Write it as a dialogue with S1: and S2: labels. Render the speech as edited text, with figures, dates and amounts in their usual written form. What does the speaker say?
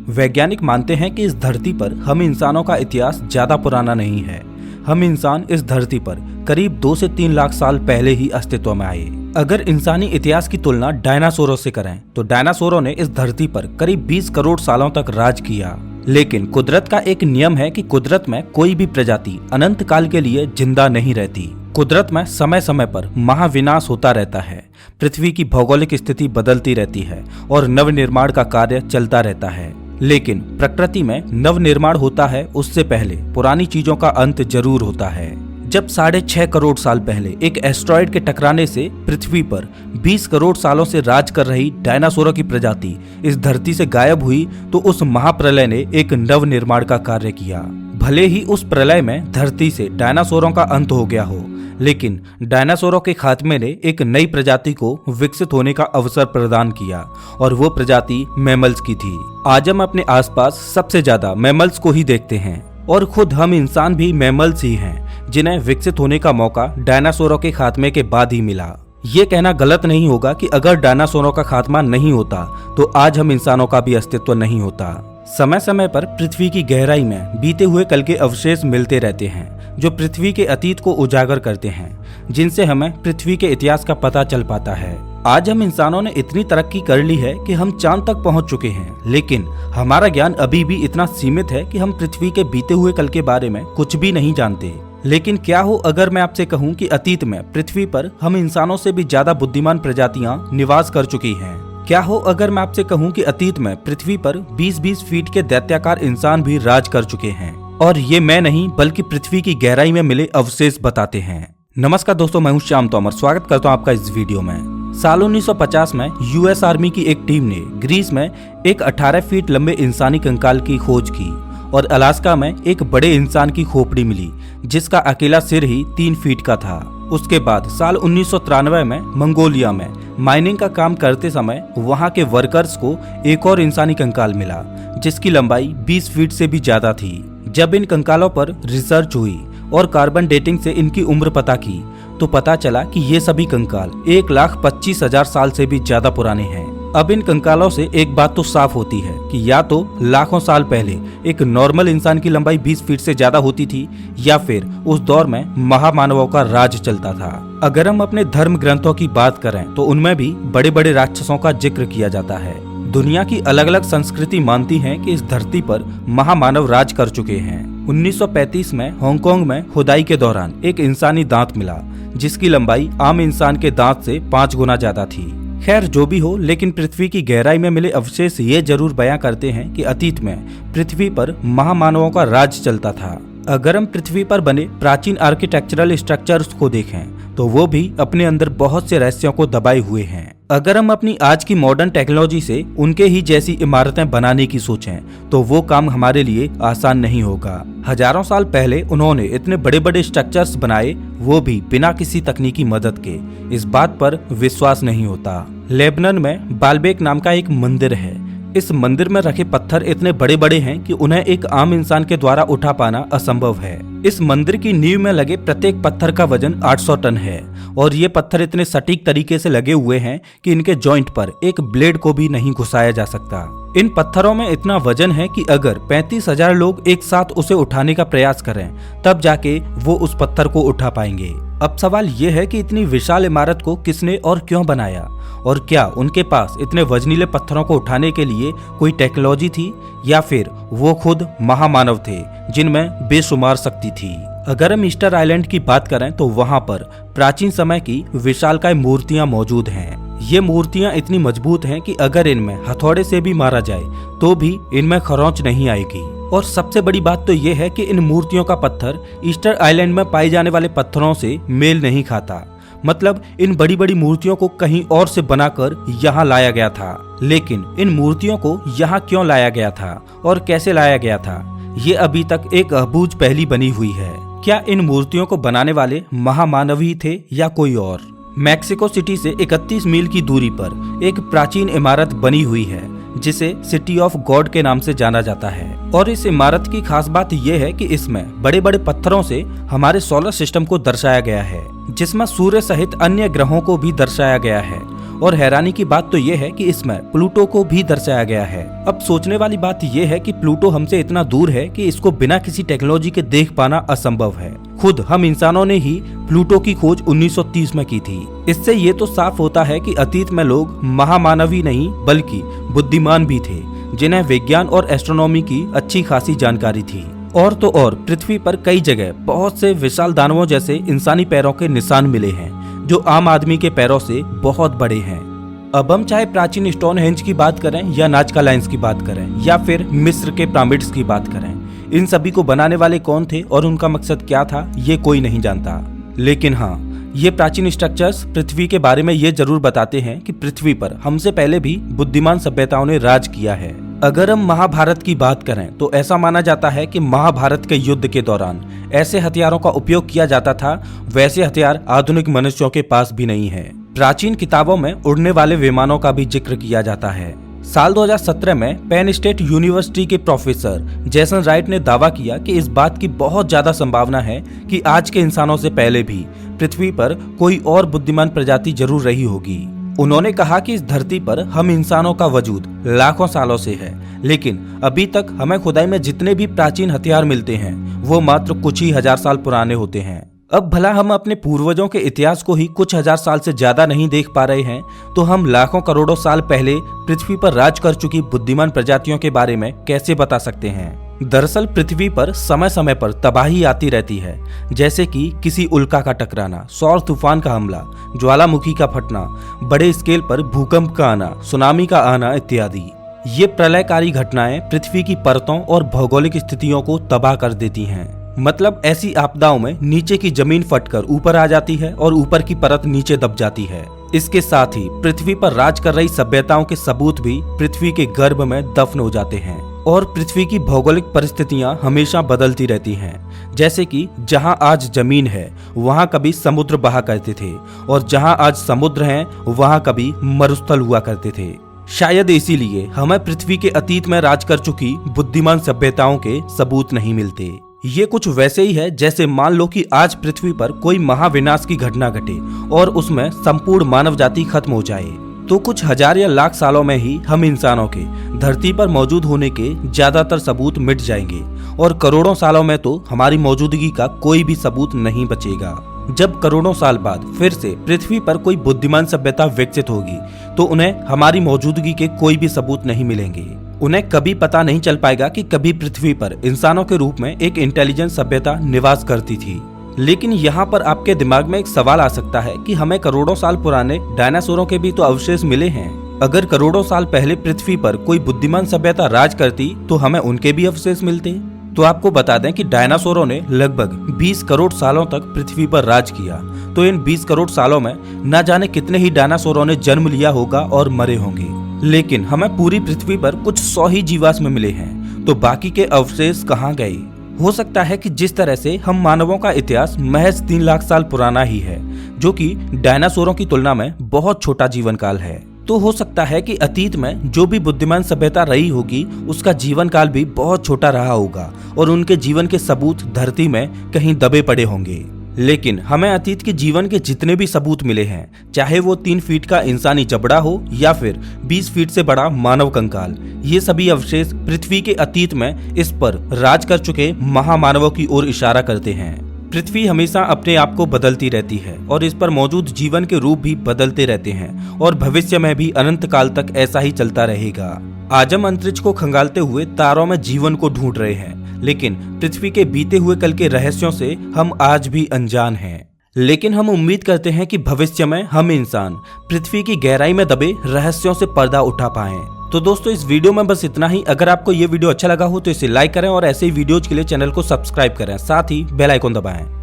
S1: वैज्ञानिक मानते हैं कि इस धरती पर हम इंसानों का इतिहास ज्यादा पुराना नहीं है। हम इंसान इस धरती पर करीब 2 से 3 लाख साल पहले ही अस्तित्व में आए। अगर इंसानी इतिहास की तुलना डायनासोरों से करें तो डायनासोरों ने इस धरती पर करीब 20 करोड़ सालों तक राज किया। लेकिन कुदरत का एक नियम है कि कुदरत में कोई भी प्रजाति अनंत काल के लिए जिंदा नहीं रहती। कुदरत में समय समय पर महाविनाश होता रहता है। पृथ्वी की भौगोलिक स्थिति बदलती रहती है और नवनिर्माण का कार्य चलता रहता है। लेकिन प्रकृति में नवनिर्माण होता है उससे पहले पुरानी चीजों का अंत जरूर होता है। जब 6.5 करोड़ साल पहले एक एस्ट्रॉयड के टकराने से पृथ्वी पर 20 करोड़ सालों से राज कर रही डायनासोरों की प्रजाति इस धरती से गायब हुई तो उस महाप्रलय ने एक नवनिर्माण का कार्य किया। भले ही उस प्रलय में धरती से डायनासोरों का अंत हो गया हो, लेकिन डायनासोरों के खात्मे ने एक नई प्रजाति को विकसित होने का अवसर प्रदान किया और वो प्रजाति मैमल्स की थी। आज हम अपने आसपास सबसे ज्यादा मैमल्स को ही देखते हैं और खुद हम इंसान भी मैमल्स ही हैं जिन्हें विकसित होने का मौका डायनासोरों के खात्मे के बाद ही मिला। ये कहना गलत नहीं होगा कि अगर डायनासोरों का खात्मा नहीं होता तो आज हम इंसानों का भी अस्तित्व नहीं होता। समय समय पर पृथ्वी की गहराई में बीते हुए कल के अवशेष मिलते रहते हैं जो पृथ्वी के अतीत को उजागर करते हैं, जिनसे हमें पृथ्वी के इतिहास का पता चल पाता है। आज हम इंसानों ने इतनी तरक्की कर ली है कि हम चांद तक पहुंच चुके हैं, लेकिन हमारा ज्ञान अभी भी इतना सीमित है कि हम पृथ्वी के बीते हुए कल के बारे में कुछ भी नहीं जानते। लेकिन क्या हो अगर मैं आपसे कहूं कि अतीत में पृथ्वी पर हम इंसानों से भी ज्यादा बुद्धिमान प्रजातियां निवास कर चुकी हैं। क्या हो अगर मैं आपसे कहूं कि अतीत में पृथ्वी पर 20-20 फीट के दैत्याकार इंसान भी राज कर चुके हैं। और ये मैं नहीं बल्कि पृथ्वी की गहराई में मिले अवशेष बताते हैं। नमस्कार दोस्तों, मैं हूं श्याम तोमर। स्वागत करता हूं आपका इस वीडियो में। साल 1950 में यूएस आर्मी की एक टीम ने ग्रीस में एक 18 फीट लंबे इंसानी कंकाल की खोज की और अलास्का में एक बड़े इंसान की खोपड़ी मिली जिसका अकेला सिर ही 3 फीट का था। उसके बाद साल 1993 में मंगोलिया में माइनिंग का काम करते समय वहां के वर्कर्स को एक और इंसानी कंकाल मिला जिसकी लंबाई 20 फीट से भी ज्यादा थी। जब इन कंकालों पर रिसर्च हुई और कार्बन डेटिंग से इनकी उम्र पता की तो पता चला कि ये सभी कंकाल 1,25,000 साल से भी ज्यादा पुराने हैं। अब इन कंकालों से एक बात तो साफ होती है कि या तो लाखों साल पहले एक नॉर्मल इंसान की लंबाई 20 फीट से ज्यादा होती थी या फिर उस दौर में महामानवों का राज चलता था। अगर हम अपने धर्म ग्रंथों की बात करें तो उनमें भी बड़े बड़े राक्षसों का जिक्र किया जाता है। दुनिया की अलग अलग संस्कृति मानती है कि इस धरती पर महामानव राज कर चुके हैं। 1935 में हांगकांग में खुदाई के दौरान एक इंसानी दांत मिला जिसकी लंबाई आम इंसान के दांत से 5 गुना ज्यादा थी। खैर जो भी हो, लेकिन पृथ्वी की गहराई में मिले अवशेष ये जरूर बयां करते हैं कि अतीत में पृथ्वी पर महामानवों का राज चलता था। अगर हम पृथ्वी पर बने प्राचीन आर्किटेक्चरल स्ट्रक्चर्स को देखें तो वो भी अपने अंदर बहुत से रहस्यों को दबाए हुए हैं। अगर हम अपनी आज की मॉडर्न टेक्नोलॉजी से उनके ही जैसी इमारतें बनाने की सोचें तो वो काम हमारे लिए आसान नहीं होगा। हजारों साल पहले उन्होंने इतने बड़े बड़े स्ट्रक्चर्स बनाए, वो भी बिना किसी तकनीकी मदद के। इस बात पर विश्वास नहीं होता। लेबनान में बालबेक नाम का एक मंदिर है। इस मंदिर में रखे पत्थर इतने बड़े बड़े हैं कि उन्हें एक आम इंसान के द्वारा उठा पाना असंभव है। इस मंदिर की नींव में लगे प्रत्येक पत्थर का वजन 800 टन है और ये पत्थर इतने सटीक तरीके से लगे हुए हैं कि इनके जॉइंट पर एक ब्लेड को भी नहीं घुसाया जा सकता। इन पत्थरों में इतना वजन है कि अगर 35,000 लोग एक साथ उसे उठाने का प्रयास करें तब जाके वो उस पत्थर को उठा पाएंगे। अब सवाल ये है कि इतनी विशाल इमारत को किसने और क्यों बनाया और क्या उनके पास इतने वजनीले पत्थरों को उठाने के लिए कोई टेक्नोलॉजी थी या फिर वो खुद महामानव थे जिनमें बेशुमार शक्ति थी। अगर हम ईस्टर आइलैंड की बात करें तो वहां पर प्राचीन समय की विशालकाय मूर्तियां मौजूद हैं। ये मूर्तियां इतनी मजबूत हैं कि अगर इनमें हथौड़े से भी मारा जाए तो भी इनमें खरोंच नहीं आएगी। और सबसे बड़ी बात तो ये है कि इन मूर्तियों का पत्थर ईस्टर आइलैंड में पाए जाने वाले पत्थरों से मेल नहीं खाता। मतलब इन बड़ी बड़ी मूर्तियों को कहीं और से बनाकर यहाँ लाया गया था। लेकिन इन मूर्तियों को यहाँ क्यों लाया गया था और कैसे लाया गया था, ये अभी तक एक अबूझ पहेली बनी हुई है। क्या इन मूर्तियों को बनाने वाले महामानव ही थे या कोई और? मैक्सिको सिटी से 31 मील की दूरी पर एक प्राचीन इमारत बनी हुई है जिसे सिटी ऑफ गॉड के नाम से जाना जाता है। और इस इमारत की खास बात यह है कि इसमें बड़े बड़े पत्थरों से हमारे सोलर सिस्टम को दर्शाया गया है, जिसमें सूर्य सहित अन्य ग्रहों को भी दर्शाया गया है। और हैरानी की बात तो ये है कि इसमें प्लूटो को भी दर्शाया गया है। अब सोचने वाली बात ये है कि प्लूटो हमसे इतना दूर है कि इसको बिना किसी टेक्नोलॉजी के देख पाना असंभव है। खुद हम इंसानों ने ही प्लूटो की खोज 1930 में की थी। इससे ये तो साफ होता है कि अतीत में लोग महामानवी नहीं बल्कि बुद्धिमान भी थे, जिन्हें विज्ञान और एस्ट्रोनॉमी की अच्छी खासी जानकारी थी। और तो और पृथ्वी पर कई जगह बहुत से विशाल दानवों जैसे इंसानी पैरों के निशान मिले हैं, जो आम आदमी के पैरों से बहुत बड़े हैं। अब हम चाहे प्राचीन स्टोनहेंज की बात करें या नाजका लाइन्स की बात करें या फिर मिस्र के पिरामिड्स की बात करें, इन सभी को बनाने वाले कौन थे और उनका मकसद क्या था, ये कोई नहीं जानता। लेकिन हाँ, ये प्राचीन स्ट्रक्चर्स पृथ्वी के बारे में ये जरूर बताते हैं कि पृथ्वी पर हमसे पहले भी बुद्धिमान सभ्यताओं ने राज किया है। अगर हम महाभारत की बात करें तो ऐसा माना जाता है कि महाभारत के युद्ध के दौरान ऐसे हथियारों का उपयोग किया जाता था, वैसे हथियार आधुनिक मनुष्यों के पास भी नहीं है। प्राचीन किताबों में उड़ने वाले विमानों का भी जिक्र किया जाता है। साल 2017 में पेन स्टेट यूनिवर्सिटी के प्रोफेसर जेसन राइट ने दावा किया कि इस बात की बहुत ज्यादा संभावना है कि आज के इंसानों से पहले भी पृथ्वी पर कोई और बुद्धिमान प्रजाति जरूर रही होगी। उन्होंने कहा कि इस धरती पर हम इंसानों का वजूद लाखों सालों से है, लेकिन अभी तक हमें खुदाई में जितने भी प्राचीन हथियार मिलते हैं वो मात्र कुछ ही हजार साल पुराने होते हैं। अब भला हम अपने पूर्वजों के इतिहास को ही कुछ हजार साल से ज्यादा नहीं देख पा रहे हैं, तो हम लाखों करोड़ों साल पहले पृथ्वी पर राज कर चुकी बुद्धिमान प्रजातियों के बारे में कैसे बता सकते हैं। दरअसल पृथ्वी पर समय समय पर तबाही आती रहती है, जैसे कि किसी उल्का का टकराना, सौर तूफान का हमला, ज्वालामुखी का फटना, बड़े स्केल पर भूकंप का आना, सुनामी का आना इत्यादि। ये प्रलयकारी घटनाएं पृथ्वी की परतों और भौगोलिक स्थितियों को तबाह कर देती हैं। मतलब ऐसी आपदाओं में नीचे की जमीन फटकर ऊपर आ जाती है और ऊपर की परत नीचे दब जाती है। इसके साथ ही पृथ्वी पर राज कर रही सभ्यताओं के सबूत भी पृथ्वी के गर्भ में दफन हो जाते हैं। और पृथ्वी की भौगोलिक परिस्थितियां हमेशा बदलती रहती हैं। जैसे कि जहां आज जमीन है वहां कभी समुद्र बहा करते थे, और जहां आज समुद्र हैं वहां कभी मरुस्थल हुआ करते थे। शायद इसीलिए हमें पृथ्वी के अतीत में राज कर चुकी बुद्धिमान सभ्यताओं के सबूत नहीं मिलते। ये कुछ वैसे ही है जैसे मान लो कि आज पृथ्वी पर कोई महाविनाश की घटना घटे और उसमें संपूर्ण मानव जाति खत्म हो जाए, तो कुछ हजार या लाख सालों में ही हम इंसानों के धरती पर मौजूद होने के ज्यादातर सबूत मिट जाएंगे और करोड़ों सालों में तो हमारी मौजूदगी का कोई भी सबूत नहीं बचेगा। जब करोड़ों साल बाद फिर से पृथ्वी पर कोई बुद्धिमान सभ्यता विकसित होगी तो उन्हें हमारी मौजूदगी के कोई भी सबूत नहीं मिलेंगे। उन्हें कभी पता नहीं चल पाएगा कि कभी पृथ्वी पर इंसानों के रूप में एक इंटेलिजेंट सभ्यता निवास करती थी। लेकिन यहाँ पर आपके दिमाग में एक सवाल आ सकता है कि हमें करोड़ों साल पुराने डायनासोरों के भी तो अवशेष मिले हैं। अगर करोड़ों साल पहले पृथ्वी पर कोई बुद्धिमान सभ्यता राज करती तो हमें उनके भी अवशेष मिलते। तो आपको बता दें कि डायनासोरों ने लगभग 20 करोड़ सालों तक पृथ्वी पर राज किया। तो इन 20 करोड़ सालों में न जाने कितने ही डायनासोरों ने जन्म लिया होगा और मरे होंगे। लेकिन हमें पूरी पृथ्वी पर कुछ 100 ही जीवाश्म मिले हैं, तो बाकी के अवशेष कहाँ गए? हो सकता है कि जिस तरह से हम मानवों का इतिहास महज 3 लाख साल पुराना ही है, जो कि डायनासोरों की तुलना में बहुत छोटा जीवन काल है, तो हो सकता है कि अतीत में जो भी बुद्धिमान सभ्यता रही होगी उसका जीवन काल भी बहुत छोटा रहा होगा और उनके जीवन के सबूत धरती में कहीं दबे पड़े होंगे। लेकिन हमें अतीत के जीवन के जितने भी सबूत मिले हैं, चाहे वो 3 फीट का इंसानी जबड़ा हो या फिर 20 फीट से बड़ा मानव कंकाल, ये सभी अवशेष पृथ्वी के अतीत में इस पर राज कर चुके महामानवों की ओर इशारा करते हैं। पृथ्वी हमेशा अपने आप को बदलती रहती है और इस पर मौजूद जीवन के रूप भी बदलते रहते हैं और भविष्य में भी अनंत काल तक ऐसा ही चलता रहेगा। आज हम अंतरिक्ष को खंगालते हुए तारों में जीवन को ढूंढ रहे हैं, लेकिन पृथ्वी के बीते हुए कल के रहस्यों से हम आज भी अनजान हैं। लेकिन हम उम्मीद करते हैं कि भविष्य में हम इंसान पृथ्वी की गहराई में दबे रहस्यों से पर्दा उठा पाएं। तो दोस्तों, इस वीडियो में बस इतना ही। अगर आपको ये वीडियो अच्छा लगा हो तो इसे लाइक करें और ऐसे ही वीडियोज के लिए चैनल को सब्सक्राइब करें, साथ ही बेल आइकन दबाएं।